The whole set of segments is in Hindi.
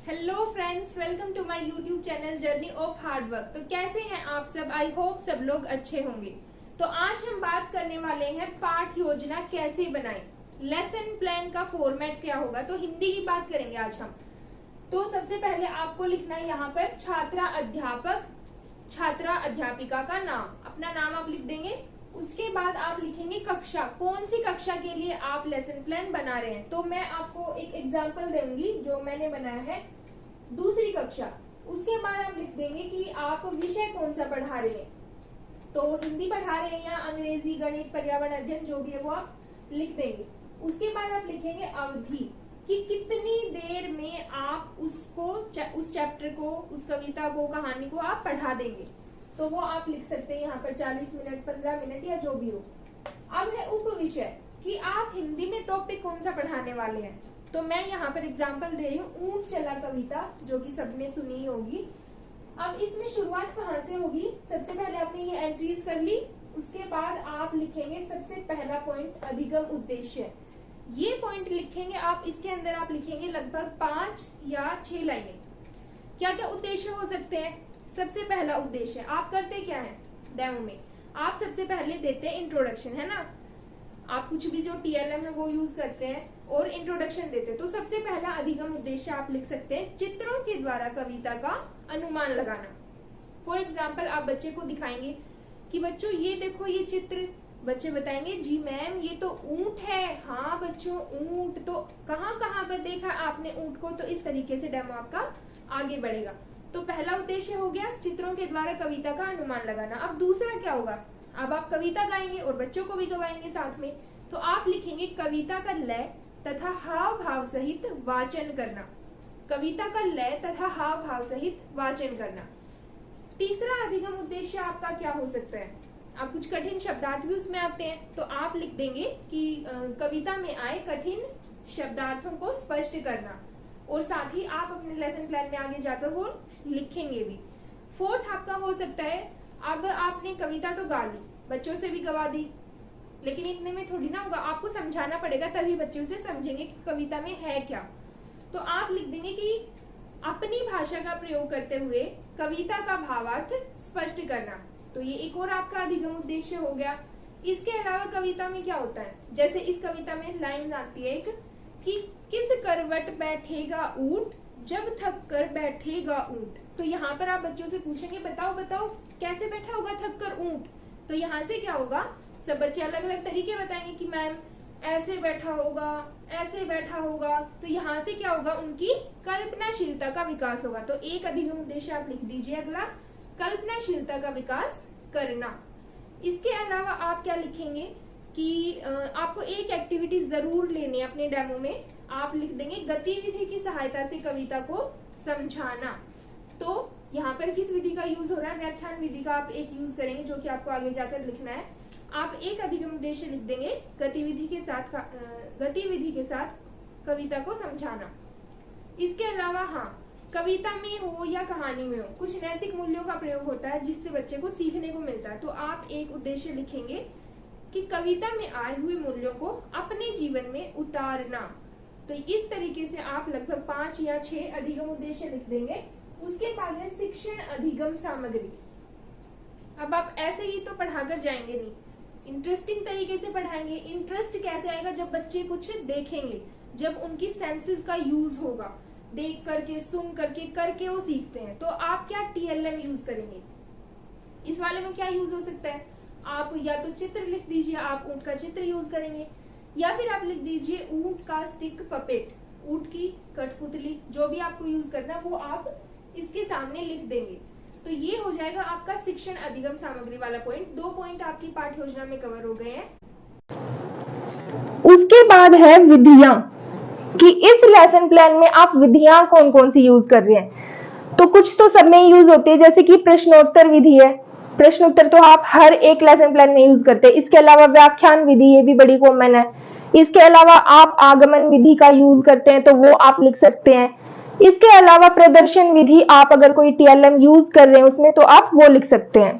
Hello friends, welcome to my YouTube channel journey of hard work. तो कैसे हैं आप सब? आई होप सब लोग अच्छे होंगे। तो आज हम बात करने वाले हैं पाठ योजना कैसे बनाएं, लेसन प्लान का फॉर्मेट क्या होगा। तो हिंदी की बात करेंगे आज हम। तो सबसे पहले आपको लिखना है यहाँ पर छात्रा अध्यापक, छात्रा अध्यापिका का नाम, अपना नाम आप लिख देंगे। उसके बाद आप लिखेंगे कक्षा, कौन सी कक्षा के लिए आप लेसन प्लान बना रहे हैं। तो मैं आपको एक एग्जांपल दूंगी जो मैंने बनाया है, दूसरी कक्षा। उसके बाद आप लिख देंगे कि आप विषय कौन सा पढ़ा रहे हैं, तो हिंदी पढ़ा रहे हैं या अंग्रेजी, गणित, पर्यावरण अध्ययन, जो भी है वो आप लिख देंगे। उसके बाद आप लिखेंगे अवधि, कि कितनी देर में आप उसको, उस चैप्टर को, उस कविता को, कहानी को आप पढ़ा देंगे। तो वो आप लिख सकते हैं यहाँ पर 40 मिनट, 15 मिनट या जो भी हो। अब है उप विषय, कि आप हिंदी में टॉपिक कौन सा पढ़ाने वाले हैं। तो मैं यहाँ पर एग्जांपल दे रही हूँ ऊंट चला कविता, जो कि सबने सुनी होगी। अब इसमें शुरुआत कहाँ से होगी? सबसे पहले आपने ये एंट्रीज कर ली। उसके बाद आप लिखेंगे सबसे पहला पॉइंट अधिगम उद्देश्य। ये पॉइंट लिखेंगे आप, इसके अंदर आप लिखेंगे लगभग 5 या 6 लाइनें। क्या क्या उद्देश्य हो सकते हैं? सबसे पहला उद्देश्य, आप करते क्या है डेमो में, आप सबसे पहले देते हैं इंट्रोडक्शन, है ना। आप कुछ भी जो टीएलएम है वो यूज करते हैं और इंट्रोडक्शन देते हैं। तो सबसे पहला अधिगम उद्देश्य आप लिख सकते हैं चित्रों के द्वारा कविता का अनुमान लगाना। फॉर एग्जाम्पल, आप बच्चे को दिखाएंगे कि बच्चों ये देखो ये चित्र। बच्चे बताएंगे जी मैम ये तो ऊंट है। हाँ बच्चों ऊंट, तो कहाँ कहाँ पर देखा आपने ऊंट को। तो इस तरीके से डेमो आपका आगे बढ़ेगा। तो पहला उद्देश्य हो गया चित्रों के द्वारा कविता का अनुमान लगाना। अब दूसरा क्या होगा? अब आप कविता गाएंगे और बच्चों को भी गवाएंगे साथ में। तो आप लिखेंगे कविता का लय तथा हाव भाव सहित वाचन करना। कविता का लय तथा हाव भाव सहित वाचन करना। तीसरा अधिगम उद्देश्य आपका क्या हो सकता है? आप कुछ कठिन शब्दार्थ भी उसमें आते हैं, तो आप लिख देंगे कि कविता में आए कठिन शब्दार्थों को स्पष्ट करना, और साथ ही आप अपने लेसन प्लान में आगे जाकर वो लिखेंगे भी। फोर्थ आपका हो सकता है, अब आपने कविता तो गा ली, बच्चों से भी गवा दी, लेकिन इतने में थोड़ी ना होगा, आपको समझाना पड़ेगा, तभी बच्चे उसे समझेंगे कि कविता में है क्या। तो आप लिख देंगे कि अपनी भाषा का प्रयोग करते हुए कविता का भावार्थ स्पष्ट करना। तो ये एक और आपका अधिगम उद्देश्य हो गया। इसके अलावा कविता में क्या होता है, जैसे इस कविता में लाइन आती है एक, कि किस करवट बैठेगा ऊंट जब थक कर बैठेगा ऊंट। तो यहाँ पर आप बच्चों से पूछेंगे बताओ बताओ कैसे बैठा होगा थक कर ऊंट। तो यहाँ से क्या होगा, सब बच्चे अलग अलग तरीके बताएंगे कि मैम ऐसे बैठा होगा, ऐसे बैठा होगा। तो यहाँ से क्या होगा, उनकी कल्पनाशीलता का विकास होगा। तो एक अधिगम उद्देश्य आप लिख दीजिए अगला, कल्पनाशीलता का विकास करना। इसके अलावा आप क्या लिखेंगे कि आपको एक एक्टिविटी जरूर लेनी है अपने डेमो में। आप लिख देंगे गतिविधि की सहायता से कविता को समझाना। तो यहाँ पर किस विधि का यूज हो रहा है? व्याख्यान विधि का आप एक यूज करेंगे, जो कि आपको आगे जाकर लिखना है। आप एक अधिगम उद्देश्य लिख देंगे गतिविधि के साथ कविता को समझाना। इसके अलावा हाँ, कविता में हो या कहानी में हो, कुछ नैतिक मूल्यों का प्रयोग होता है जिससे बच्चे को सीखने को मिलता है। तो आप एक उद्देश्य लिखेंगे कि कविता में आए हुए मूल्यों को अपने जीवन में उतारना। तो इस तरीके से आप लगभग 5 या 6 अधिगम उद्देश्य लिख देंगे। उसके बाद है शिक्षण अधिगम सामग्री। अब आप ऐसे ही तो पढ़ाकर जाएंगे नहीं, इंटरेस्टिंग तरीके से पढ़ाएंगे। इंटरेस्ट कैसे आएगा? जब बच्चे कुछ देखेंगे, जब उनकी सेंसेस का यूज होगा, देख करके, सुन करके, करके वो सीखते हैं। तो आप क्या टीएलएम यूज करेंगे? इस वाले में क्या यूज हो सकता है? आप या तो चित्र लिख दीजिए, आप ऊंट का चित्र यूज करेंगे, या फिर आप लिख दीजिए ऊंट का स्टिक पपेट, ऊंट की कठपुतली, जो भी आपको यूज करना वो आप इसके सामने लिख देंगे। तो ये हो जाएगा आपका शिक्षण अधिगम सामग्री वाला पॉइंट। 2 पॉइंट आपकी पाठ योजना में कवर हो गए हैं। उसके बाद है विधियां, कि इस लेसन प्लान में आप विधियां कौन कौन सी यूज कर रहे हैं। तो कुछ तो सब में यूज होती है, जैसे कि प्रश्नोत्तर विधि है। प्रश्नोत्तर तो आप हर एक लेसन प्लान में यूज करते हैं। इसके अलावा व्याख्यान विधि, ये भी बड़ी कॉमन है। इसके अलावा आप आगमन विधि का यूज करते हैं, तो वो आप लिख सकते हैं। इसके अलावा प्रदर्शन विधि, आप अगर कोई टीएलएम यूज कर रहे हैं उसमें, तो आप वो लिख सकते हैं।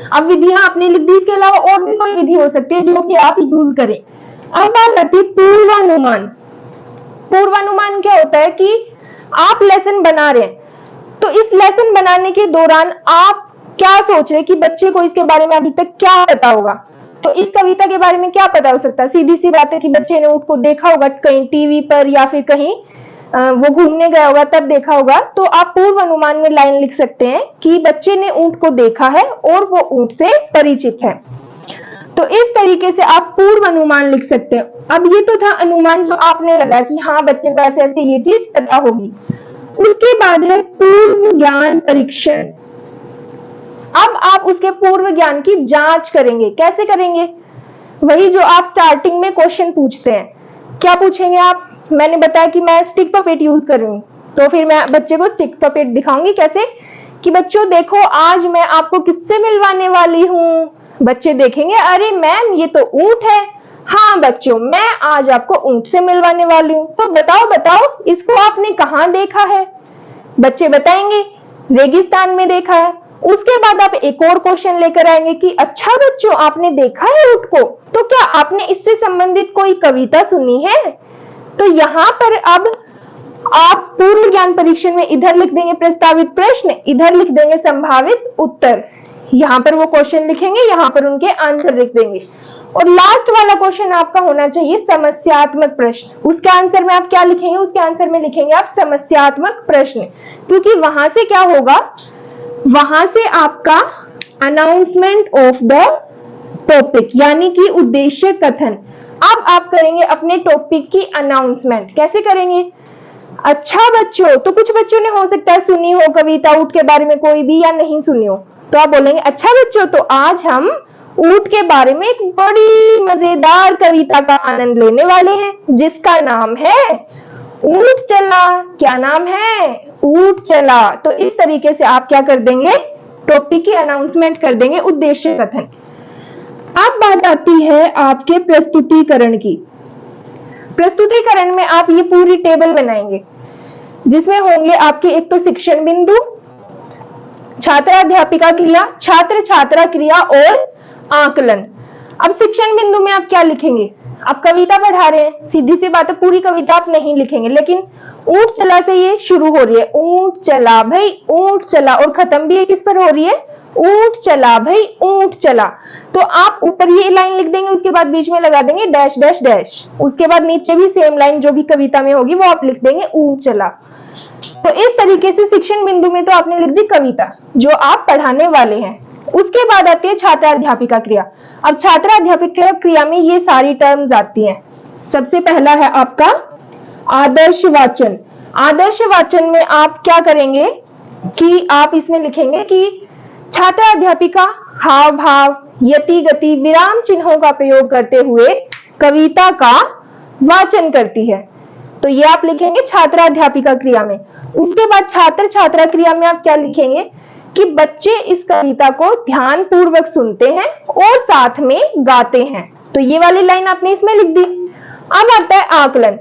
अब विधियां आपने लिख दी, इसके अलावा और भी कोई विधि हो सकती है जो कि आप यूज करें। अब बात आती है पूर्वानुमान। पूर्वानुमान क्या होता है कि आप लेसन बना रहे हैं, तो इस लेसन बनाने के दौरान आप क्या सोच रहे हैं कि बच्चे को इसके बारे में अभी तक क्या पता होगा। तो इस कविता के बारे में क्या पता हो सकता है? सीधी सी बात है कि बच्चे ने ऊँट को देखा होगा कहीं टीवी पर या फिर कहीं वो घूमने गया होगा तब देखा होगा। तो आप पूर्व अनुमान में लाइन लिख सकते हैं कि बच्चे ने ऊँट को देखा है और वो ऊँट से परिचित है। तो इस तरीके से आप पूर्व अनुमान लिख सकते हैं। अब ये तो था अनुमान जो आपने लगाया कि हाँ बच्चे को ऐसे ऐसे ये चीज पता होगी। उसके बाद है पूर्व ज्ञान परीक्षण। अब आप उसके पूर्व ज्ञान की जांच करेंगे। कैसे करेंगे? वही जो आप स्टार्टिंग में क्वेश्चन पूछते हैं। क्या पूछेंगे आप? मैंने बताया कि मैं स्टिक पपेट यूज कर रही हूँ, तो फिर मैं बच्चे को स्टिक पपेट दिखाऊंगी। कैसे? कि बच्चों देखो आज मैं आपको किससे मिलवाने वाली हूँ। बच्चे देखेंगे अरे मैम ये तो ऊंट है। हाँ बच्चों मैं आज आपको ऊंट से मिलवाने वाली हूँ, तो बताओ बताओ इसको आपने कहाँ देखा है? बच्चे बताएंगे रेगिस्तान में देखा है। उसके बाद आप एक और क्वेश्चन लेकर आएंगे कि अच्छा बच्चों आपने देखा है ऊंट को, तो क्या आपने इससे संबंधित कोई कविता सुनी है? तो यहाँ पर अब आप पूर्व ज्ञान परीक्षण में इधर लिख देंगे प्रस्तावित प्रश्न, इधर लिख देंगे संभावित उत्तर। यहाँ पर वो क्वेश्चन लिखेंगे, यहाँ पर उनके आंसर लिख देंगे। और लास्ट वाला क्वेश्चन आपका होना चाहिए समस्यात्मक प्रश्न। उसके आंसर में आप क्या लिखेंगे? उसके आंसर में लिखेंगे आप समस्यात्मक प्रश्न, क्योंकि वहां से क्या होगा, वहां से आपका अनाउंसमेंट ऑफ द टॉपिक यानी कि उद्देश्य कथन। अब आप करेंगे अपने टॉपिक की अनाउंसमेंट। कैसे करेंगे? अच्छा बच्चों, तो कुछ बच्चों ने हो सकता है सुनी हो कविता ऊंट के बारे में कोई भी या नहीं सुनी हो, तो आप बोलेंगे अच्छा बच्चों तो आज हम ऊंट के बारे में एक बड़ी मजेदार कविता का आनंद लेने वाले हैं जिसका नाम है ऊंट चला। क्या नाम है? ऊंट चला। तो इस तरीके से आप क्या कर देंगे? टॉपिक की अनाउंसमेंट कर देंगे, उद्देश्य कथन। अब बात आती है आपके प्रस्तुतिकरण की। प्रस्तुतिकरण में आप ये पूरी टेबल बनाएंगे जिसमें होंगे आपके एक तो शिक्षण बिंदु, छात्र अध्यापिका क्रिया, छात्र छात्रा क्रिया और आकलन। अब शिक्षण बिंदु में आप क्या लिखेंगे? आप कविता पढ़ा रहे हैं, सीधी सी बात है पूरी कविता आप नहीं लिखेंगे, लेकिन ऊंट चला से ये शुरू हो रही है, ऊंट चला भाई ऊंट चला, और खत्म भी किस पर हो रही है? ऊंट चला भाई ऊंट चला। तो आप ऊपर ये लाइन लिख देंगे, उसके बाद बीच में लगा देंगे डैश डैश डैश, उसके बाद नीचे भी सेम लाइन जो भी कविता में होगी वो आप लिख देंगे ऊंट चला। तो इस तरीके से शिक्षण बिंदु में तो आपने लिख दी कविता जो आप पढ़ाने वाले हैं। उसके बाद आती है छात्र अध्यापिका क्रिया। अब छात्र अध्यापिका क्रिया में ये सारी टर्म्स आती हैं। सबसे पहला है आपका आदर्श वाचन। आदर्श वाचन में आप क्या करेंगे कि आप इसमें लिखेंगे कि छात्र अध्यापिका हाव भाव, यति गति, विराम चिन्हों का प्रयोग करते हुए कविता का वाचन करती है। तो ये आप लिखेंगे छात्र अध्यापिका क्रिया में। उसके बाद छात्र छात्रा क्रिया में आप क्या लिखेंगे कि बच्चे इस कविता को ध्यान पूर्वक सुनते हैं और साथ में गाते हैं। तो ये वाली लाइन आपने इसमें लिख दी। अब आता है आकलन।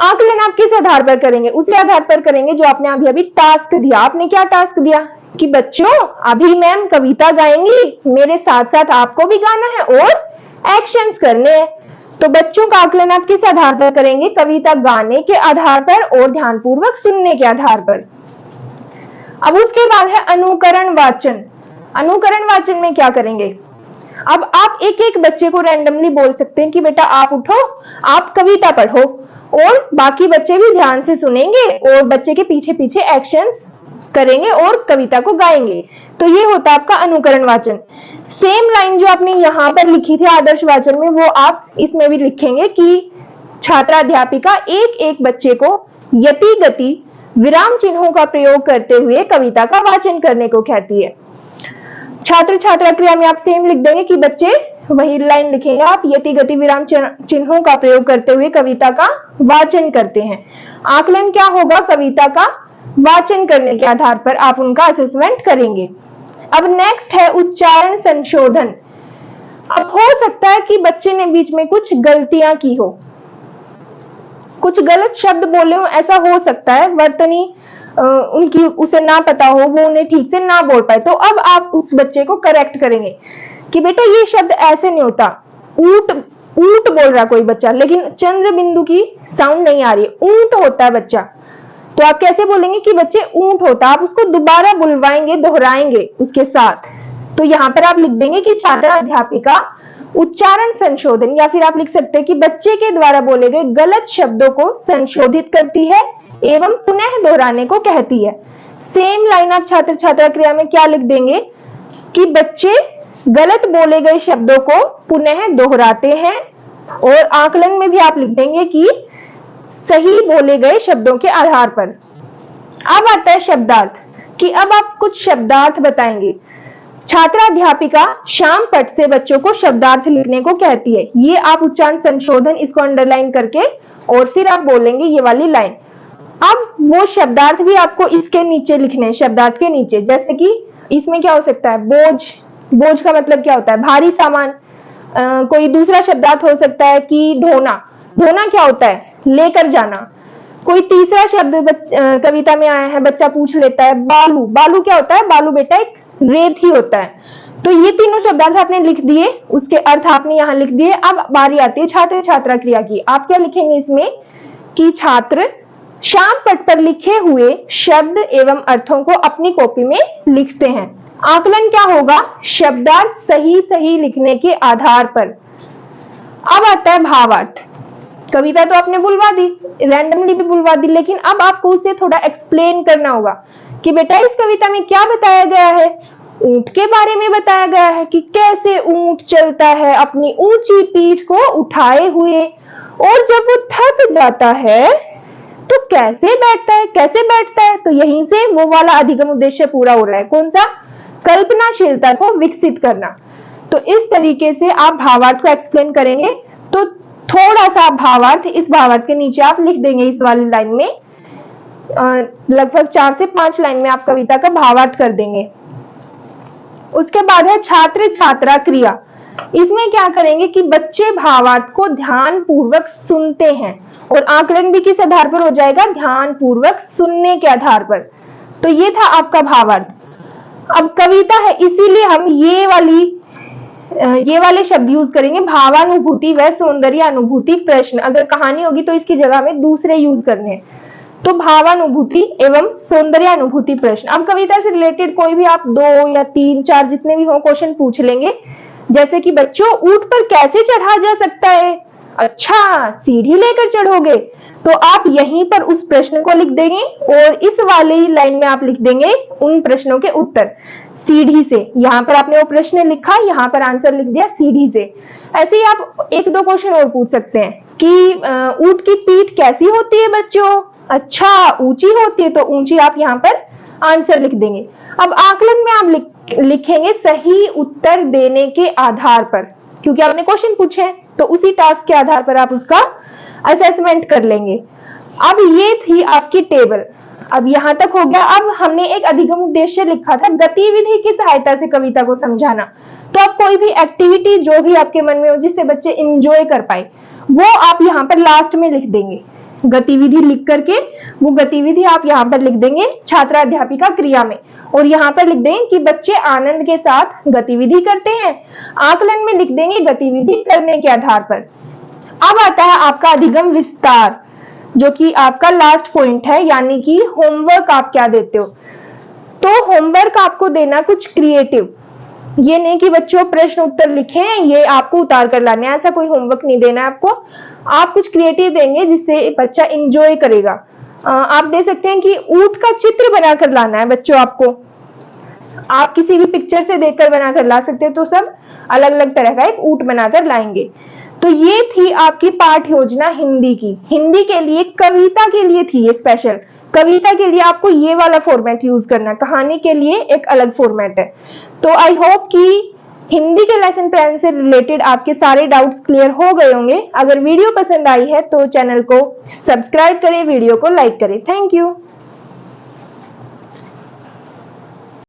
आकलन आप किस आधार पर करेंगे? उसी आधार पर करेंगे जो आपने अभी अभी टास्क दिया। आपने क्या टास्क दिया कि बच्चों अभी मैम कविता गाएंगी, मेरे साथ साथ आपको भी गाना है और एक्शंस करने हैं। तो बच्चों का आकलन आप किस आधार पर करेंगे? कविता गाने के आधार पर और ध्यानपूर्वक सुनने के आधार पर। अब उसके बाद है अनुकरण वाचन। अनुकरण वाचन में क्या करेंगे? अब आप एक एक बच्चे को रैंडमली बोल सकते हैं कि बेटा आप उठो, आप कविता पढ़ो, और बाकी बच्चे भी ध्यान से सुनेंगे और बच्चे के पीछे पीछे एक्शंस करेंगे और कविता को गाएंगे। तो ये होता है आपका अनुकरण वाचन। सेम लाइन जो आपने यहाँ पर लिखी थी आदर्श वाचन में, वो आप इसमें भी लिखेंगे कि छात्रा अध्यापिका एक एक बच्चे को यति गति विराम चिन्हों का प्रयोग करते हुए कविता का वाचन करने को कहती है। छात्र छात्रा क्रिया में आप सेम लिख देंगे कि बच्चे वही लाइन लिखेंगे आप, यति गति विराम चिन्हों का प्रयोग करते हुए कविता का वाचन करते हैं। आकलन क्या होगा? कविता का वाचन करने के आधार पर आप उनका असेसमेंट करेंगे। अब नेक्स्ट है उच्चारण संशोधन। अब हो सकता है कि बच्चे ने बीच में कुछ गलतियां की हो, कुछ गलत शब्द बोले हो, ऐसा हो सकता है, वर्तनी उनकी उसे ना पता हो, वो उन्हें ठीक से ना बोल पाए। तो अब आप उस बच्चे को करेक्ट करेंगे कि बेटा ये शब्द ऐसे नहीं होता, ऊंट ऊंट बोल रहा कोई बच्चा, लेकिन चंद्र बिंदु की साउंड नहीं आ रही, ऊंट होता है बच्चा। तो आप कैसे बोलेंगे कि बच्चे ऊंट होता, आप उसको दोबारा बुलवाएंगे, दोहराएंगे उसके साथ। तो यहाँ पर आप लिख देंगे कि छात्रा अध्यापिका उच्चारण संशोधन, या फिर आप लिख सकते हैं कि बच्चे के द्वारा बोले गए गलत शब्दों को संशोधित करती है एवं पुनः दोहराने को कहती है। सेम लाइन आप छात्र छात्रा क्रिया में क्या लिख देंगे कि बच्चे गलत बोले गए शब्दों को पुनः दोहराते हैं, और आकलन में भी आप लिख देंगे कि सही बोले गए शब्दों के आधार पर। अब आता है शब्दार्थ, कि अब आप कुछ शब्दार्थ बताएंगे। छात्रा अध्यापिका शाम पट से बच्चों को शब्दार्थ लिखने को कहती है। ये आप उच्चारण संशोधन इसको अंडरलाइन करके और फिर आप बोलेंगे ये वाली लाइन। अब वो शब्दार्थ भी आपको इसके नीचे लिखने हैं, शब्दार्थ के नीचे। जैसे कि इसमें क्या हो सकता है, बोझ, बोझ का मतलब क्या होता है, भारी सामान। कोई दूसरा शब्दार्थ हो सकता है कि ढोना, ढोना क्या होता है, लेकर जाना। कोई तीसरा शब्द कविता में आया है, बच्चा पूछ लेता है, बालू, बालू क्या होता है, बालू बेटा एक रेत ही होता है। तो ये तीनों शब्दार्थ आपने लिख दिए, उसके अर्थ आपने यहाँ लिख दिए। अब बारी आती है छात्र छात्रा क्रिया की। आप क्या लिखेंगे इसमें कि छात्र शाम पट पर लिखे हुए शब्द एवं अर्थों को अपनी कॉपी में लिखते हैं। आकलन क्या होगा, शब्दार्थ सही सही लिखने के आधार पर। अब आता है भावार्थ। कविता तो आपने बुलवा दी, रैंडमली भी बुलवा दी, लेकिन अब आपको उसे थोड़ा एक्सप्लेन करना होगा कि बेटा इस कविता में क्या बताया गया है। ऊंट के बारे में बताया गया है कि कैसे ऊंट चलता है अपनी ऊंची पीठ को उठाए हुए, और जब वो थक जाता है तो कैसे बैठता है, कैसे बैठता है। तो यहीं से वो वाला अधिगम उद्देश्य पूरा हो रहा है, कौन सा, कल्पनाशीलता को विकसित करना। तो इस तरीके से आप भावार्थ को एक्सप्लेन करेंगे। तो थोड़ा सा भावार्थ, इस भावार्थ के नीचे आप लिख देंगे इस वाली लाइन में, लगभग 4 से 5 लाइन में आप कविता का भावार्थ कर देंगे। उसके बाद है छात्र छात्रा क्रिया। इसमें क्या करेंगे कि बच्चे भावार्थ को ध्यान पूर्वक सुनते हैं, और आकलन भी किस आधार पर हो जाएगा, ध्यान पूर्वक सुनने के आधार पर। तो ये था आपका भावार्थ। अब कविता है, इसीलिए हम ये वाले शब्द यूज करेंगे, भावानुभूति व सौंदर्य अनुभूति प्रश्न। अगर कहानी होगी तो इसकी जगह में दूसरे यूज करने हैं। तो भावानुभूति एवं सौंदर्य अनुभूति प्रश्न। अब कविता से रिलेटेड कोई भी आप 2 या 3, 4 जितने भी हो क्वेश्चन पूछ लेंगे। जैसे कि बच्चों ऊंट पर कैसे चढ़ा जा सकता है, अच्छा सीढ़ी लेकर चढ़ोगे। तो आप यहीं पर उस प्रश्न को लिख देंगे, और इस वाली लाइन में आप लिख देंगे उन प्रश्नों के उत्तर सीढ़ी से। यहाँ पर आपने वो प्रश्न लिखा, यहाँ पर आंसर लिख दिया सीढ़ी से। ऐसे ही आप 1-2 क्वेश्चन और पूछ सकते हैं कि ऊंट की पीठ कैसी होती है बच्चों, अच्छा ऊंची होती है, तो ऊंची आप यहाँ पर आंसर लिख देंगे। अब आकलन में आप लिखेंगे सही उत्तर देने के आधार पर, क्योंकि आपने क्वेश्चन पूछे हैं, तो उसी टास्क के आधार पर आप उसका असेसमेंट कर लेंगे। अब ये थी आपकी टेबल। अब यहां तक हो गया। अब हमने एक अधिगम उद्देश्य लिखा था, गतिविधि की सहायता से कविता को समझाना। तो अब कोई भी एक्टिविटी जो भी आपके मन में हो जिससे बच्चे एंजॉय कर पाए, वो आप यहाँ पर लास्ट में लिख देंगे। गतिविधि लिख करके वो गतिविधि आप यहाँ पर लिख देंगे छात्रा अध्यापिका क्रिया में, और यहाँ पर लिख देंगे कि बच्चे आनंद के साथ गतिविधि करते हैं। आकलन में लिख देंगे गतिविधि करने के आधार पर। अब आता है आपका अधिगम विस्तार, जो कि आपका लास्ट पॉइंट है, यानी कि होमवर्क आप क्या देते हो। तो होमवर्क आपको देना कुछ क्रिएटिव, ये नहीं कि बच्चों प्रश्न उत्तर लिखे हैं ये आपको उतार कर लाने, ऐसा कोई होमवर्क नहीं देना है आपको। आप कुछ क्रिएटिव देंगे जिससे बच्चा एंजॉय करेगा। आप दे सकते हैं कि ऊंट का चित्र बनाकर लाना है बच्चों आपको। आप किसी भी पिक्चर से देखकर बनाकर ला सकते हैं, तो सब अलग अलग तरह का एक ऊंट बनाकर लाएंगे। तो ये थी आपकी पाठ योजना हिंदी की। हिंदी के लिए, कविता के लिए थी ये स्पेशल। कविता के लिए आपको ये वाला फॉर्मेट यूज करना है, कहानी के लिए एक अलग फॉर्मेट है। तो आई होप कि हिंदी के लेसन प्लान से रिलेटेड आपके सारे डाउट्स क्लियर हो गए होंगे। अगर वीडियो पसंद आई है तो चैनल को सब्सक्राइब करें, वीडियो को लाइक करें। Thank you.